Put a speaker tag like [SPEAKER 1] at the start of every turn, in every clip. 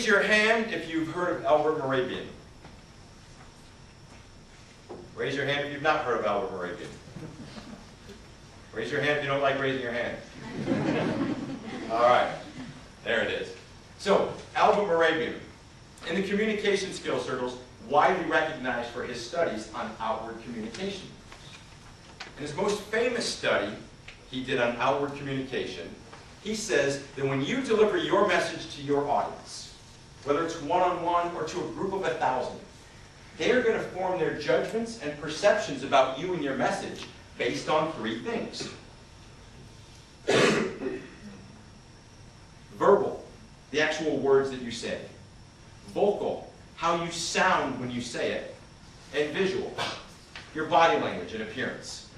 [SPEAKER 1] Raise your hand if you've heard of Albert Moravian. Raise your hand if you've not heard of Albert Moravian. Raise your hand if you don't like raising your hand. All right, there it is. So, Albert Moravian, in the communication skills circles, widely recognized for his studies on outward communication. In his most famous study he did on outward communication, he says that when you deliver your message to your audience, whether it's one-on-one or to a group of 1,000, they're going to form their judgments and perceptions about you and your message based on 3 things. Verbal, the actual words that you say. Vocal, how you sound when you say it. And visual, your body language and appearance.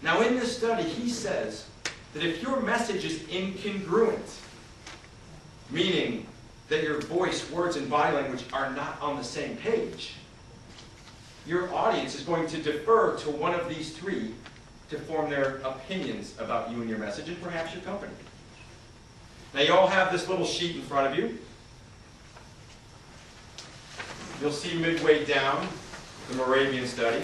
[SPEAKER 1] Now in this study, he says that if your message is incongruent, meaning that your voice, words, and body language are not on the same page, your audience is going to defer to one of these 3 to form their opinions about you and your message, and perhaps your company. Now you all have this little sheet in front of you. You'll see midway down the Moravian study.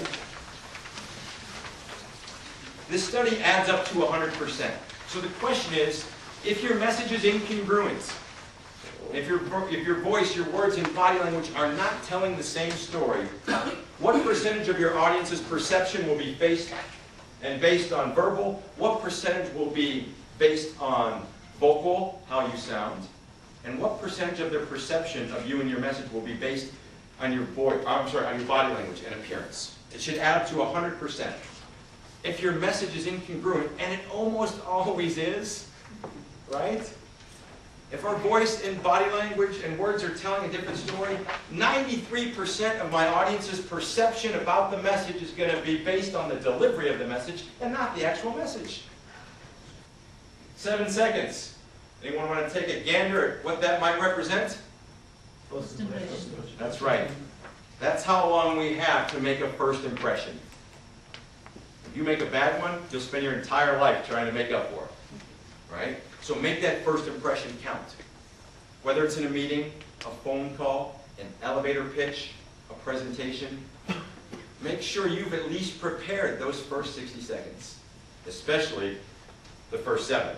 [SPEAKER 1] This study adds up to 100%. So the question is, if your message is incongruent, if your voice, your words, and body language are not telling the same story, what percentage of your audience's perception will be based on verbal? What percentage will be based on vocal, how you sound? And what percentage of their perception of you and your message will be based on your on your body language and appearance? It should add up to 100%. If your message is incongruent, and it almost always is, right? If our voice and body language and words are telling a different story, 93% of my audience's perception about the message is going to be based on the delivery of the message and not the actual message. 7 seconds. Anyone want to take a gander at what that might represent? That's right. That's how long we have to make a first impression. If you make a bad one, you'll spend your entire life trying to make up for it. Right? So make that first impression count. Whether it's in a meeting, a phone call, an elevator pitch, a presentation, make sure you've at least prepared those first 60 seconds, especially the first 7.